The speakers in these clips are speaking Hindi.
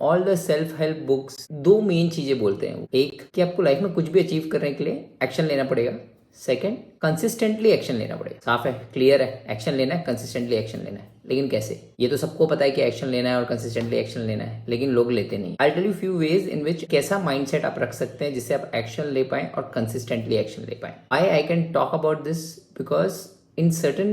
All the self help books दो मेन चीजें बोलते हैं। एक कि आपको लाइफ में कुछ भी अचीव करने के लिए एक्शन लेना पड़ेगा। सेकंड, कंसिस्टेंटली एक्शन लेना पड़ेगा। साफ है, क्लियर है, एक्शन लेना है, कंसिस्टेंटली एक्शन लेना है। लेकिन कैसे? ये तो सबको पता है कि एक्शन लेना है और कंसिस्टेंटली एक्शन लेना है, लेकिन लोग लेते नहीं। I tell you few ways in which कैसा माइंडसेट आप रख सकते हैं जिससे आप एक्शन ले पाए और कंसिस्टेंटली एक्शन ले पाए। I can talk about this because in certain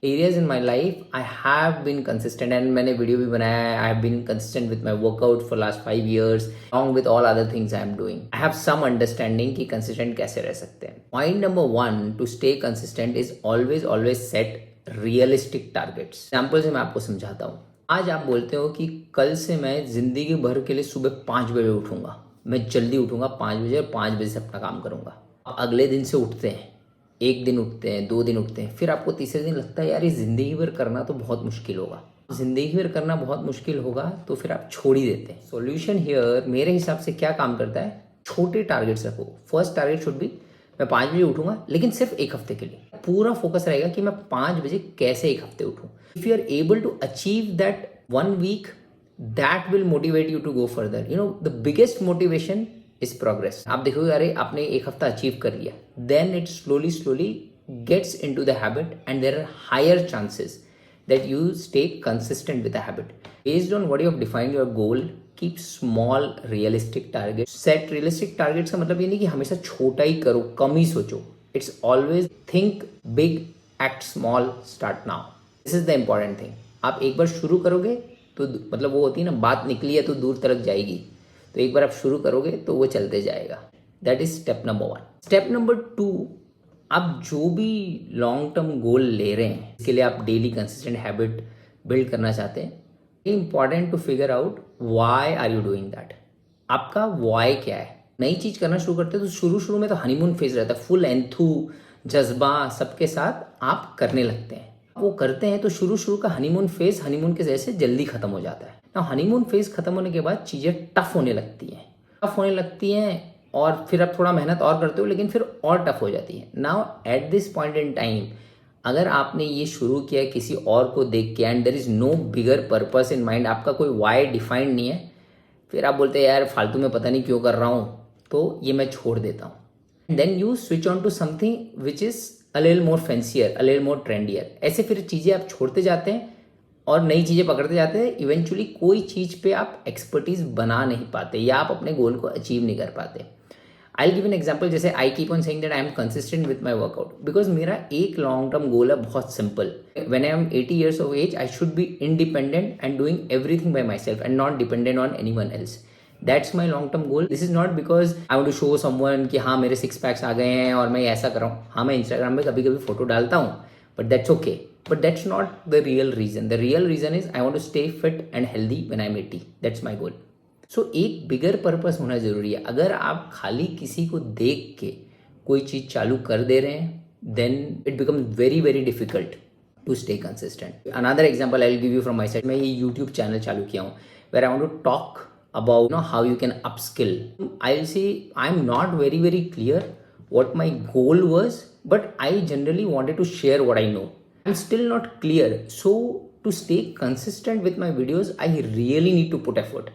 areas in my life I have been consistent and मैंने वीडियो भी बनाया है। I have been consistent with my workout for last 5 years along with all other things I am doing. I have some understanding कि consistent कैसे रह सकते हैं। Point number 1 to stay consistent is always set realistic targets. Example से मैं आपको समझाता हूँ। आज आप बोलते हो कि कल से मैं जिंदगी भर के लिए सुबह 5 बजे उठूंगा, मैं जल्दी उठूंगा 5 बजे और 5 बजे से अपना काम करूंगा। आप अगले दिन से उठते हैं, एक दिन उठते हैं, 2 दिन उठते हैं, फिर आपको तीसरे दिन लगता है यार ये जिंदगी भर करना तो बहुत मुश्किल होगा। जिंदगी भर करना बहुत मुश्किल होगा तो फिर आप छोड़ ही देते हैं। सॉल्यूशन हियर मेरे हिसाब से क्या काम करता है, छोटे टारगेट्स रखो। फर्स्ट टारगेट शुड बी मैं 5 बजे उठूंगा, लेकिन सिर्फ एक हफ्ते के लिए। पूरा फोकस रहेगा कि मैं 5 बजे कैसे एक हफ्ते उठूं। If you are able to achieve that 1 week, that will motivate you to go further. You know the biggest motivation is progress. आप देखोगे अरे आपने एक हफ्ता अचीव कर लिया, then it slowly gets into the habit and there are higher chances that you stay consistent with the habit. Based on what you have defined your goal, keep small realistic targets. Set realistic targets का मतलब ये नहीं कि हमेशा छोटा ही करो, कम ही सोचो। It's always think big, act small, start now. This is the important thing. आप एक बार शुरू करोगे तो मतलब वो होती है ना, बात निकली है तो दूर तक जाएगी। तो एक बार आप शुरू करोगे तो वो चलते जाएगा। That is step number 1। Step number 2, आप जो भी लॉन्ग टर्म गोल ले रहे हैं, इसके लिए आप डेली कंसिस्टेंट हैबिट बिल्ड करना चाहते हैं, important to figure out why are you doing that. आपका व्हाई क्या है? नई चीज करना शुरू करते हैं तो शुरू में तो हनीमून फेज रहता है, फुल एंथू जज्बा सबके साथ आप करने लगते हैं। वो करते हैं तो शुरू का हनीमून फेज हनीमून के जैसे जल्दी खत्म हो जाता है ना। हनीमून फेज खत्म होने के बाद चीजें टफ होने लगती हैं और फिर आप थोड़ा मेहनत और करते हो, लेकिन फिर और टफ हो जाती है। Now at this point in time, अगर आपने ये शुरू किया किसी और को देख के and there is no bigger purpose in mind, आपका कोई वाई डिफाइंड नहीं है, फिर आप बोलते हैं यार फालतू में पता नहीं क्यों कर रहा हूँ, तो ये मैं छोड़ देता हूँ। Then you switch on to something which is a little more fancier, a little more trendier. ऐसे फिर चीज़ें आप छोड़ते जाते हैं और नई चीज़ें पकड़ते जाते हैं। इवेंचुअली कोई चीज़ पे आप एक्सपर्टीज बना नहीं पाते या आप अपने गोल को अचीव नहीं कर पाते। I will give an example. जैसे I keep on saying that I am consistent with my workout because मेरा एक लॉन्ग टर्म गोल है, बहुत simple. When I am 80 years of age, I should be independent and doing everything by my self and not dependent on any one else. That's my long term goal. This is not because I want to show someone कि हाँ मेरे 6 पैक्स आ गए हैं और मैं ऐसा कर रहा हूँ। हाँ मैं इंस्टाग्राम में कभी कभी फोटो डालता हूँ, but that's okay, but that's not the real reason. The real reason is I want to stay fit and healthy when I am 80। That's my goal. So एक बिगर पर्पस होना जरूरी है। अगर आप खाली किसी को देख के कोई चीज चालू कर दे रहे हैं, then it become very difficult to stay consistent. Another example I will give you from my side. मैं ये यूट्यूब चैनल चालू किया हूँ where I want to talk about how you can upskill. I'll say I'm not very clear what my goal was, but I generally wanted to share what I know. I'm still not clear, so to stay consistent with my videos I really need to put effort.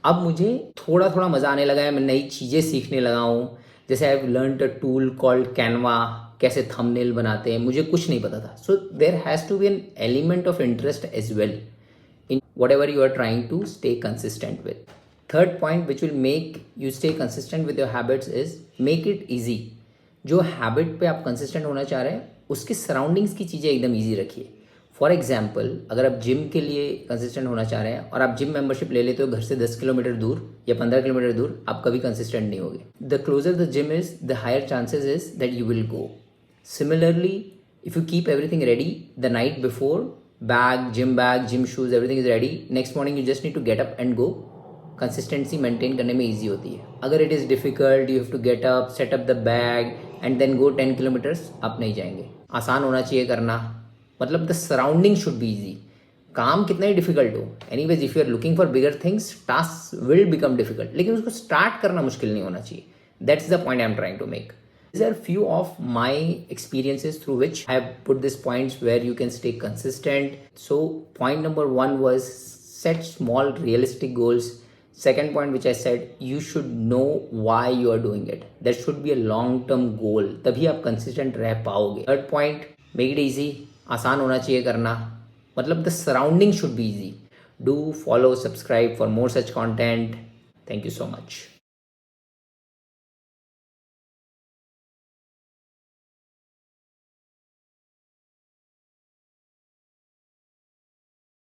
अब मुझे थोड़ा मज़ा आने लगा है, मैं नई चीज़ें सीखने लगा हूँ। जैसे I have learned a tool called Canva, कैसे थंबनेल बनाते हैं, मुझे कुछ नहीं पता था। So there has to be an element of interest as well in whatever you are trying to stay consistent with. Third point which will make you stay consistent with your habits is make it easy. जो हैबिट पे आप कंसिस्टेंट होना चाह रहे हैं उसके सराउंडिंग्स की चीज़ें एकदम ईजी रखिए। फॉर एग्जाम्पल, अगर आप जिम के लिए कंसिस्टेंट होना चाह रहे हैं और आप जिम मेंबरशिप ले लेते हो घर से 10 किलोमीटर दूर या 15 किलोमीटर दूर, आप कभी कंसिस्टेंट नहीं होगे। The closer the gym is, the higher chances is that you will go. Similarly, if you keep everything ready the night before, bag, gym shoes, everything is ready, next morning you just need to get up and go, consistency maintain करने में ईजी होती है। अगर it is difficult, you have to get up, set up the bag and then go 10 kilometres, आप नहीं जाएंगे। आसान होना चाहिए करना, मतलब the surrounding should be easy. काम कितना ही डिफिकल्ट हो, anyways if you are looking for bigger things, task will become difficult, लेकिन उसको स्टार्ट करना मुश्किल नहीं होना चाहिए। That's the point I am trying to make. These are few of my experiences through which I have put these points where you can stay consistent. So point number 1 was set small realistic goals. Second point which I said, you should know why you are doing it. There should be a long term goal, तभी आप consistent रह पाओगे. Third point, make it easy. आसान होना चाहिए करना, मतलब the surrounding should be easy. Do follow, subscribe for more such content. Thank you so much.